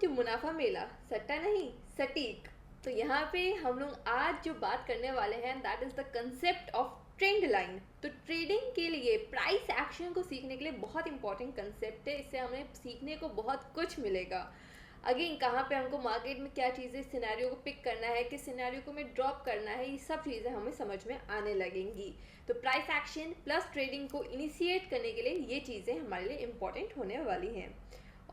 कि मुनाफा मेला सट्टा नहीं सटीक। तो यहाँ पे हम लोग आज जो बात करने वाले हैं that is the concept of trend line. तो ट्रेडिंग के लिए प्राइस एक्शन को सीखने के लिए बहुत इंपॉर्टेंट कंसेप्ट है, इससे हमें सीखने को बहुत कुछ मिलेगा। अगेन कहाँ पे हमको मार्केट में क्या चीज़ें सिनेरियो को पिक करना है, किस सिनेरियो को हमें ड्रॉप करना है, ये सब चीज़ें हमें समझ में आने लगेंगी। तो प्राइस एक्शन प्लस ट्रेडिंग को इनिशिएट करने के लिए ये चीज़ें हमारे लिए इम्पॉर्टेंट होने वाली हैं।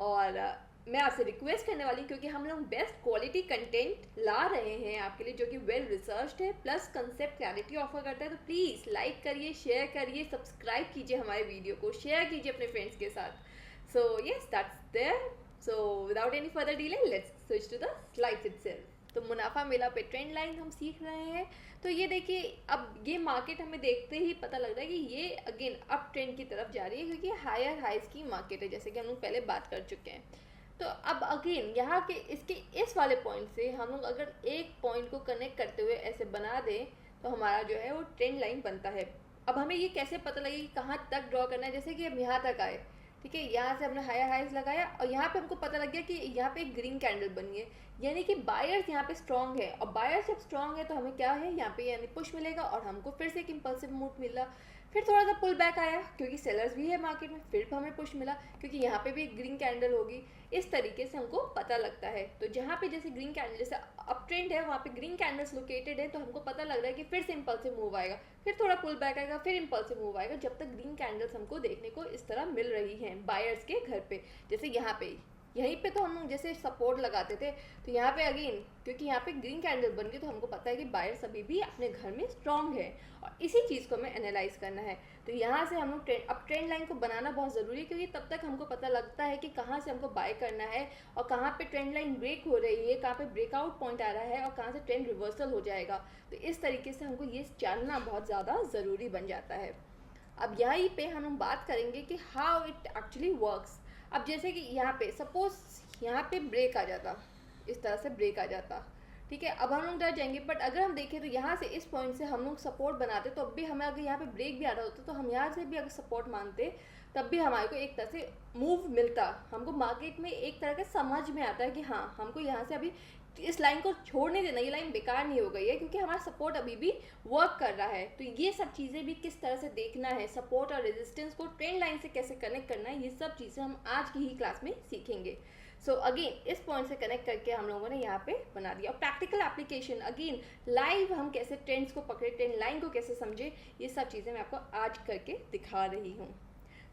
और मैं आपसे रिक्वेस्ट करने वाली हूँ क्योंकि हम लोग बेस्ट क्वालिटी कंटेंट ला रहे हैं आपके लिए जो कि वेल रिसर्च्ड है प्लस कंसेप्ट क्लैरिटी ऑफर करता है। तो प्लीज़ लाइक करिए, शेयर करिए, सब्सक्राइब कीजिए हमारे वीडियो को, शेयर कीजिए अपने फ्रेंड्स के साथ। So yes that's there. So without any further delay let's switch to the slides itself. तो मुनाफा मेला पे ट्रेंड लाइन हम सीख रहे हैं। तो ये देखिए अब ये मार्केट हमें देखते ही पता लग रहा है कि ये अगेन अप ट्रेंड की तरफ जा रही है क्योंकि हायर हाइज की मार्केट है जैसे कि हम लोग पहले बात कर चुके हैं। तो अब अगेन यहाँ के इसके इस वाले पॉइंट से हम लोग अगर एक पॉइंट को कनेक्ट करते हुए ऐसे बना दें तो हमारा जो है वो ट्रेंड लाइन बनता है। अब हमें ये कैसे पता लगे कि कहाँ तक ड्रॉ करना है, जैसे कि हम यहाँ तक आए, ठीक है, यहाँ से हमने हायर हाइज लगाया और यहाँ पे हमको पता लग गया कि यहाँ पे एक ग्रीन कैंडल बनी है, यानी कि बायर्स यहाँ पे स्ट्रांग है। और बायर्स जब स्ट्रांग है तो हमें क्या है यहाँ पे यानी पुश मिलेगा और हमको फिर से एक इम्पल्सिव मूव मिला। फिर थोड़ा सा पुल बैक आया क्योंकि सेलर्स भी है मार्केट में, फिर हमें पुश मिला क्योंकि यहाँ पे भी एक ग्रीन कैंडल होगी। इस तरीके से हमको पता लगता है। तो जहाँ पे जैसे ग्रीन कैंडल जैसे अप ट्रेंड है वहाँ पे ग्रीन कैंडल्स लोकेटेड है तो हमको पता लग रहा है कि फिर से इम्पल्सिव मूव आएगा, फिर थोड़ा पुल बैक आएगा, फिर इम्पल्सिव मूव आएगा, जब तक ग्रीन कैंडल्स हमको देखने को इस तरह मिल रही हैं बायर्स के घर पे। जैसे यहाँ पे यहीं पे तो हम लोग जैसे सपोर्ट लगाते थे तो यहाँ पे अगेन क्योंकि यहाँ पे ग्रीन कैंडल बन गई तो हमको पता है कि बायर्स अभी भी अपने घर में स्ट्रांग है और इसी चीज़ को हमें एनालाइज करना है। तो यहाँ से हम लोग ट्रेंड लाइन को बनाना बहुत ज़रूरी है क्योंकि तब तक हमको पता लगता है कि कहाँ से हमको बाय करना है और कहाँ पे ट्रेंड लाइन ब्रेक हो रही है, कहाँ पे ब्रेकआउट पॉइंट आ रहा है और कहाँ से ट्रेंड रिवर्सल हो जाएगा। तो इस तरीके से हमको ये जानना बहुत ज़्यादा ज़रूरी बन जाता है। अब यहीं पे हम बात करेंगे कि हाउ इट एक्चुअली वर्क्स। अब जैसे कि यहाँ पे सपोज यहाँ पे ब्रेक आ जाता, इस तरह से ब्रेक आ जाता, ठीक है, अब हम लोग डर जाएंगे। बट अगर हम देखें तो यहाँ से इस पॉइंट से हम लोग सपोर्ट बनाते तो अब भी हमें अगर यहाँ पे ब्रेक भी आ रहा होता तो हम यहाँ से भी अगर सपोर्ट मानते तब भी हमारे को एक तरह से मूव मिलता। हमको मार्केट में एक तरह का समझ में आता है कि हाँ हमको यहाँ से अभी इस लाइन को छोड़ने देना, ये लाइन बेकार नहीं हो गई है क्योंकि हमारा सपोर्ट अभी भी वर्क कर रहा है। तो ये सब चीज़ें भी किस तरह से देखना है, सपोर्ट और रेजिस्टेंस को ट्रेंड लाइन से कैसे कनेक्ट करना है, ये सब चीज़ें हम आज की ही क्लास में सीखेंगे। सो अगेन इस पॉइंट से कनेक्ट करके हम लोगों ने यहाँ पे बना दिया। और प्रैक्टिकल एप्लीकेशन अगेन लाइव हम कैसे ट्रेंड्स को पकड़े, ट्रेंड लाइन को कैसे समझे, ये सब चीज़ें मैं आपको आज करके दिखा रही हूँ।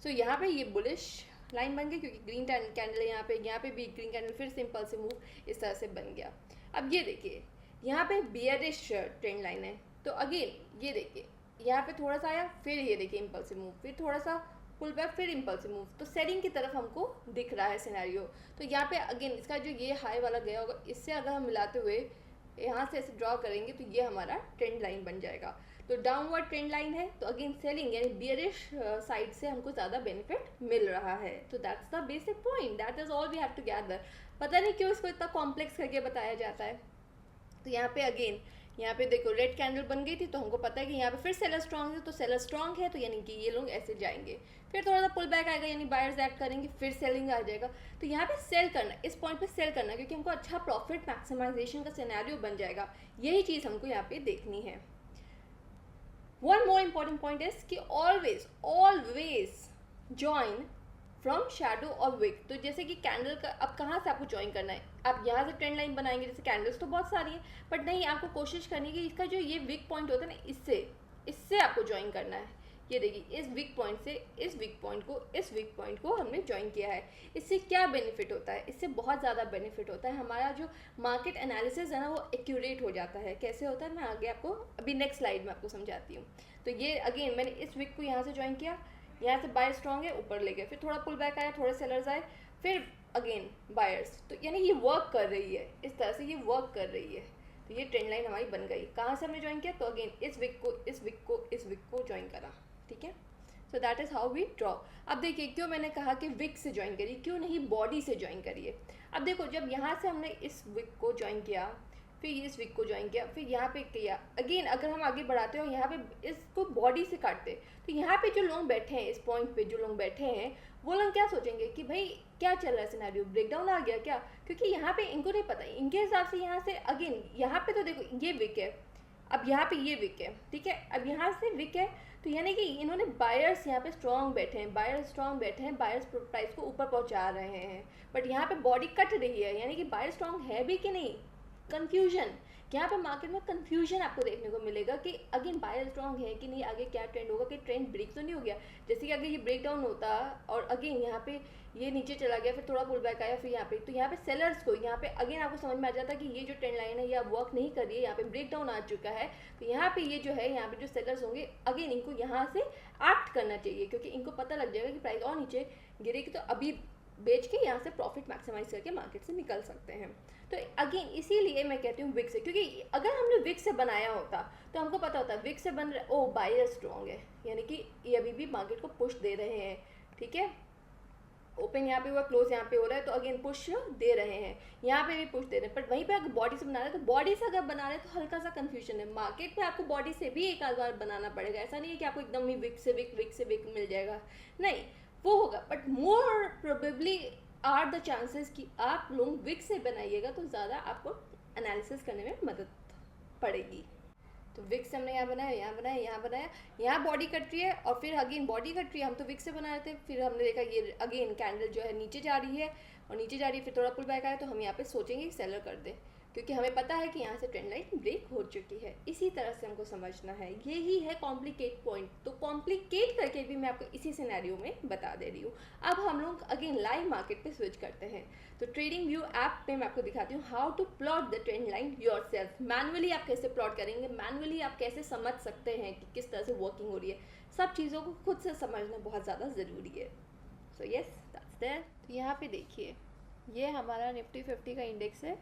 सो यहाँ पे ये बुलिश लाइन बन गई क्योंकि ग्रीन कैंडल यहाँ पे भी ग्रीन कैंडल फिर सिंपल से मूव इस तरह से बन गया। अब ये देखिए यहाँ पे बियरिश ट्रेंड लाइन है तो अगेन ये देखिए यहाँ पे थोड़ा सा आया, फिर ये देखिए इम्पल्सिव मूव, फिर थोड़ा सा पुल बैक, फिर इम्पल्सिव मूव। तो सेलिंग की तरफ हमको दिख रहा है सिनेरियो। तो यहाँ पे अगेन इसका जो ये हाई वाला गया होगा इससे अगर हम मिलाते हुए यहाँ से ऐसे ड्रॉ करेंगे तो ये हमारा ट्रेंड लाइन बन जाएगा। तो डाउनवर्ड ट्रेंड लाइन है तो अगेन सेलिंग यानी बियरिश साइड से हमको ज़्यादा बेनिफिट मिल रहा है। तो that's the basic point, that is all we have to gather. पता नहीं क्यों इसको इतना कॉम्प्लेक्स करके बताया जाता है। तो यहाँ पे अगेन यहाँ पे देखो रेड कैंडल बन गई थी तो हमको पता है कि यहाँ पे फिर सेलर स्ट्रांग है, तो सेलर स्ट्रांग है तो यानी कि ये लोग ऐसे जाएंगे, फिर थोड़ा सा पुल बैक आएगा यानी बायर्स एक्ट करेंगे, फिर सेलिंग आ जाएगा। तो यहाँ पे सेल करना, इस पॉइंट पे सेल करना क्योंकि हमको अच्छा प्रॉफिट मैक्सिमाइजेशन का सिनेरियो बन जाएगा। यही चीज़ हमको यहाँ पे देखनी है। One more important point is कि always always join from shadow और विक। तो जैसे कि कैंडल का अब कहाँ से आपको ज्वाइन करना है, आप यहाँ से ट्रेंड लाइन बनाएंगे, जैसे कैंडल्स तो बहुत सारी हैं बट नहीं, आपको कोशिश करनी है कि इसका जो ये विक पॉइंट होता है ना इससे आपको ज्वाइन करना है। ये देखिए इस विक पॉइंट से इस विक पॉइंट को हमने ज्वाइन किया है। इससे क्या बेनिफिट होता है, इससे बहुत ज़्यादा बेनिफिट होता है। हमारा जो मार्केट एनालिसिस है ना वो एक्यूरेट हो जाता है। कैसे होता है मैं आगे आपको अभी नेक्स्ट स्लाइड में आपको समझाती हूँ। तो ये अगेन मैंने इस विक को यहाँ से ज्वाइन किया, यहाँ से बायर स्ट्रॉन्ग है ऊपर ले गए, फिर थोड़ा पुल बैक आया, थोड़े सेलर्स आए, फिर अगेन बायर्स। तो यानी ये वर्क कर रही है, इस तरह से ये वर्क कर रही है। तो ये ट्रेंड लाइन हमारी बन गई। कहाँ से हमने ज्वाइन किया, तो अगेन इस विक को ज्वाइन करा, ठीक है। So that is how we draw. अब देखिए क्यों मैंने कहा कि विक से ज्वाइन करिए, क्यों नहीं बॉडी से ज्वाइन करिए। अब देखो जब यहाँ से हमने इस विक को ज्वाइन किया फिर ये इस विक को ज्वाइन किया, फिर यहाँ पे किया। अगेन अगर हम आगे बढ़ाते हो यहाँ पे इसको बॉडी से काटते, तो यहाँ पे जो लोग बैठे हैं, इस पॉइंट पे जो लोग बैठे हैं, वो लोग क्या सोचेंगे कि भाई क्या चल रहा है, सिनेरियो ब्रेकडाउन आ गया क्या? क्योंकि यहाँ पे इनको नहीं पता, इनके हिसाब से यहाँ से अगेन यहाँ पे तो देखो ये विक है, अब यहाँ पे ये विक है, ठीक है, अब यहाँ से विक है, तो यानी कि इन्होंने बायर्स यहाँ पे स्ट्रॉन्ग बैठे हैं, बायर्स स्ट्रॉन्ग बैठे हैं, बायर्स प्राइस को ऊपर पहुँचा रहे हैं, बट यहाँ पे बॉडी कट रही है, यानी कि बायर स्ट्रॉन्ग है भी कि नहीं, कंफ्यूजन। यहाँ पे मार्केट में कंफ्यूजन आपको देखने को मिलेगा कि अगेन बायर स्ट्रॉन्ग है कि नहीं, आगे क्या ट्रेंड होगा, कि ट्रेंड ब्रेक तो नहीं हो गया। जैसे कि अगर ये ब्रेक डाउन होता और अगेन यहाँ पे ये नीचे चला गया, फिर थोड़ा पुल बैक आया, फिर यहाँ पे, तो यहाँ पे सेलर्स को यहाँ पे अगेन आपको समझ में आ जाता कि ये जो ट्रेंड लाइन है ये अब वर्क नहीं कर रही है, यहाँ पे ब्रेक डाउन आ चुका है, तो यहाँ पे ये जो है, यहाँ पे जो सेलर्स होंगे अगेन इनको यहाँ से एक्ट करना चाहिए, क्योंकि इनको पता लग जाएगा कि प्राइस और नीचे गिरेगी, तो अभी बेच के यहाँ से प्रॉफिट मैक्सिमाइज करके मार्केट से निकल सकते हैं। तो अगेन इसीलिए मैं कहती हूँ विक से, क्योंकि अगर हमने विक से बनाया होता तो हमको पता होता विक से बन रहा, ओ बायर स्ट्रॉन्ग है, यानी कि ये अभी भी मार्केट को पुश दे रहे हैं, ठीक है, ओपन यहाँ पे हुआ, क्लोज यहाँ पे हो रहा है, तो अगेन पुश दे रहे हैं, यहाँ पे भी पुश दे रहे हैं, बट वहीं पे अगर बॉडी से बना रहे हैं, तो बॉडी से अगर बना रहे हैं तो हल्का सा कंफ्यूजन है। मार्केट में आपको बॉडी से भी एक आध बार बनाना पड़ेगा, ऐसा नहीं है कि आपको एकदम ही विक से विक मिल जाएगा, नहीं, वो होगा, but more probably are the chances कि आप लोग विक से बनाइएगा तो ज़्यादा आपको एनालिसिस करने में मदद पड़ेगी। तो विक से हमने यहाँ बनाया, यहाँ बनाया, यहाँ बनाया, यहाँ बॉडी कट रही है, और फिर अगेन बॉडी कट रही है, हम तो विक से बना रहे थे, फिर हमने देखा ये अगेन कैंडल जो है नीचे जा रही है, और नीचे जा रही है, फिर थोड़ा पुल बैक आया, तो हम यहाँ पे सोचेंगे कि सेलर कर दे, क्योंकि हमें पता है कि यहाँ से ट्रेंड लाइन ब्रेक हो चुकी है। इसी तरह से हमको समझना है, यही है कॉम्प्लिकेट पॉइंट। तो कॉम्प्लिकेट करके भी मैं आपको इसी सिनेरियो में बता दे रही हूँ। अब हम लोग अगेन लाइव मार्केट पे स्विच करते हैं। तो ट्रेडिंग व्यू ऐप पे मैं आपको दिखाती हूँ how to plot the trend line yourself. Manually आप कैसे प्लॉट करेंगे, मैनुअली आप कैसे समझ सकते हैं कि किस तरह से वर्किंग हो रही है, सब चीज़ों को खुद से समझना बहुत ज़्यादा ज़रूरी है। So yes, that's there. तो यहाँ पे देखिए, ये हमारा निफ्टी 50 का इंडेक्स है,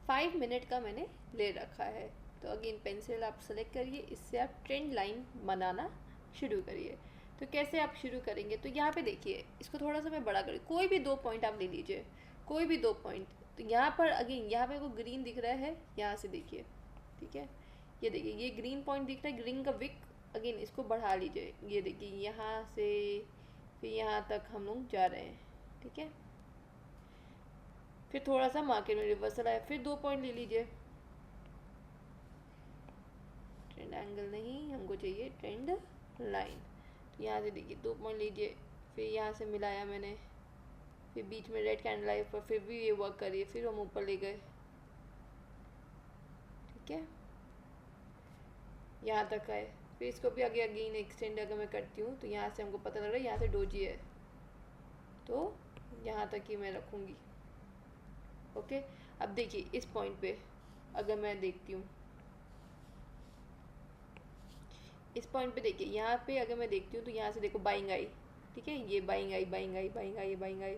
5 मिनट का मैंने ले रखा है। तो अगेन पेंसिल आप सेलेक्ट करिए, इससे आप ट्रेंड लाइन बनाना शुरू करिए। तो कैसे आप शुरू करेंगे, तो यहाँ पे देखिए, इसको थोड़ा सा मैं बड़ा करूँ, कोई भी 2 पॉइंट आप ले लीजिए, कोई भी 2 पॉइंट। तो यहाँ पर अगेन यहाँ पे को ग्रीन दिख रहा है, यहाँ से देखिए, ठीक है, ये देखिए ये ग्रीन पॉइंट दिख रहा है, ग्रीन का विक, अगेन इसको बढ़ा लीजिए, ये देखिए यहाँ से फिर यहाँ तक हम लोग जा रहे हैं, ठीक है, फिर थोड़ा सा मार्केट में रिवर्सल आया, फिर 2 पॉइंट ले लीजिए, ट्रेंड एंगल नहीं, हमको चाहिए ट्रेंड लाइन। तो यहाँ से देखिए 2 पॉइंट लीजिए, फिर यहाँ से मिलाया मैंने, फिर बीच में रेड कैंडल आई, पर फिर भी ये वर्क करिए, फिर हम ऊपर ले गए, ठीक है, यहाँ तक आए, फिर इसको भी आगे अगेन एक्सटेंड अगर मैं करती हूँ, तो यहाँ से हमको पता लग रहा है यहाँ से डोजी है, तो यहाँ तक ही मैं रखूँगी। ओके, अब देखिए इस पॉइंट पे अगर मैं देखती हूँ, इस पॉइंट पे देखिए, यहाँ पे अगर मैं देखती हूँ, तो यहाँ से देखो बाइंग आई, ठीक है, ये buying I, buying I, buying I, buying I,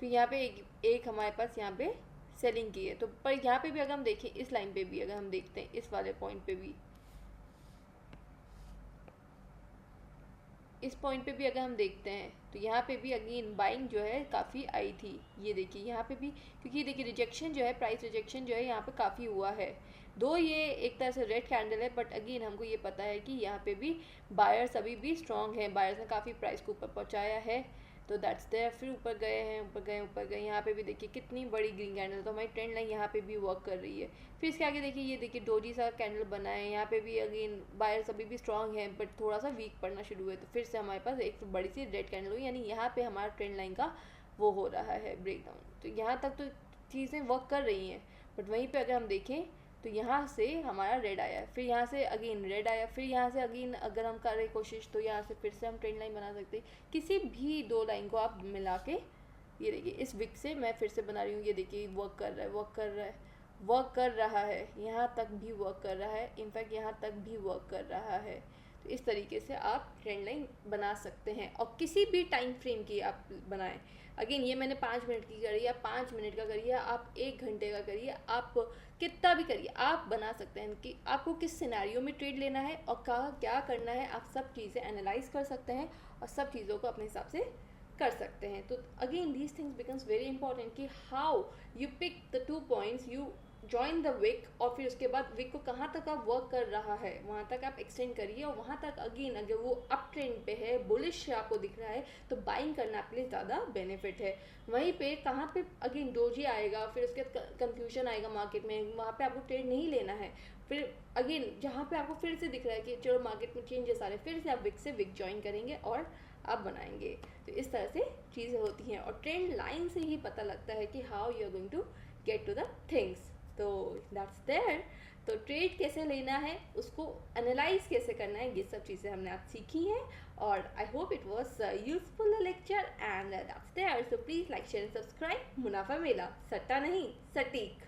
फिर यहाँ पे एक हमारे पास यहाँ पे सेलिंग की है। तो पर यहाँ पे भी अगर हम देखें, इस लाइन पे भी अगर हम देखते हैं, इस वाले पॉइंट पे भी, इस पॉइंट पे भी अगर हम देखते हैं, तो यहाँ पे भी अगेन बाइंग जो है काफ़ी आई थी, ये देखिए यहाँ पे भी, क्योंकि देखिए रिजेक्शन जो है, प्राइस रिजेक्शन जो है यहाँ पे काफ़ी हुआ है, दो ये एक तरह से रेड कैंडल है, बट अगेन हमको ये पता है कि यहाँ पे भी बायर्स अभी भी स्ट्रॉन्ग है, बायर्स ने काफ़ी प्राइस को ऊपर पहुँचाया है, तो दैट्स देयर। फिर ऊपर गए हैं, ऊपर गए, ऊपर गए, यहाँ पे भी देखिए कितनी बड़ी ग्रीन कैंडल, तो हमारी ट्रेंड लाइन यहाँ पे भी वर्क कर रही है। फिर इसके आगे देखिए, ये देखिए डोजी सा कैंडल बना है, यहाँ पे भी अगेन बायर्स अभी भी स्ट्रॉन्ग है, बट थोड़ा सा वीक पड़ना शुरू हुआ है, तो फिर से हमारे पास एक बड़ी सी रेड कैंडल हुई, यानी यहाँ पे हमारा ट्रेंड लाइन का वो हो रहा है ब्रेकडाउन। तो यहाँ तक तो चीज़ें वर्क कर रही हैं, बट वहीं पर अगर हम देखें तो यहाँ से हमारा रेड आया, फिर यहाँ से अगेन रेड आया, फिर यहाँ से अगेन अगर हम करें कोशिश, तो यहाँ से फिर से हम ट्रेंड लाइन बना सकते हैं। किसी भी 2 लाइन को आप मिला के, ये देखिए इस विक से मैं फिर से बना रही हूँ, ये देखिए वर्क कर रहा है, वर्क कर रहा है, वर्क कर रहा है, यहाँ तक भी वर्क कर रहा है, इनफैक्ट यहाँ तक भी वर्क कर रहा है। तो इस तरीके से आप ट्रेंड लाइन बना सकते हैं, और किसी भी टाइम फ्रेम की आप बनाएं। अगेन ये मैंने 5 मिनट की करी, आप 5 मिनट का करिए, आप 1 घंटे का करिए, आप कितना भी करिए, आप बना सकते हैं कि आपको किस सिनेरियो में ट्रेड लेना है और क्या करना है, आप सब चीज़ें एनालाइज कर सकते हैं और सब चीज़ों को अपने हिसाब से कर सकते हैं। तो again these things becomes very important कि how you pick the 2 points, you join the wick, और फिर उसके बाद विक को कहाँ तक आप वर्क कर रहा है वहाँ तक आप एक्सटेंड करिए, और वहाँ तक अगेन अगर वो अप ट्रेंड पे है, बुलिश आपको दिख रहा है, तो बाइंग करना आपके लिए ज़्यादा बेनिफिट है। वहीं पे कहाँ पे अगेन डोजी आएगा, फिर उसके बाद कंफ्यूजन आएगा मार्केट में, वहाँ पे आपको ट्रेड नहीं लेना है। फिर अगेन जहाँ पे आपको फिर से दिख रहा है कि चलो मार्केट में चेंजेस आ रहे हैं, फिर से आप विक से विक ज्वाइन करेंगे और आप बनाएंगे। तो इस तरह से चीज़ें होती हैं, और ट्रेंड लाइन से ही पता लगता है कि how you are going to get to the things. तो दैट्स देयर। तो ट्रेड कैसे लेना है, उसको एनालाइज कैसे करना है, ये सब चीज़ें हमने आज सीखी हैं, और I hope it was useful lecture, and that's there. So please like share and subscribe. Munafa Mela, सट्टा नहीं सटीक।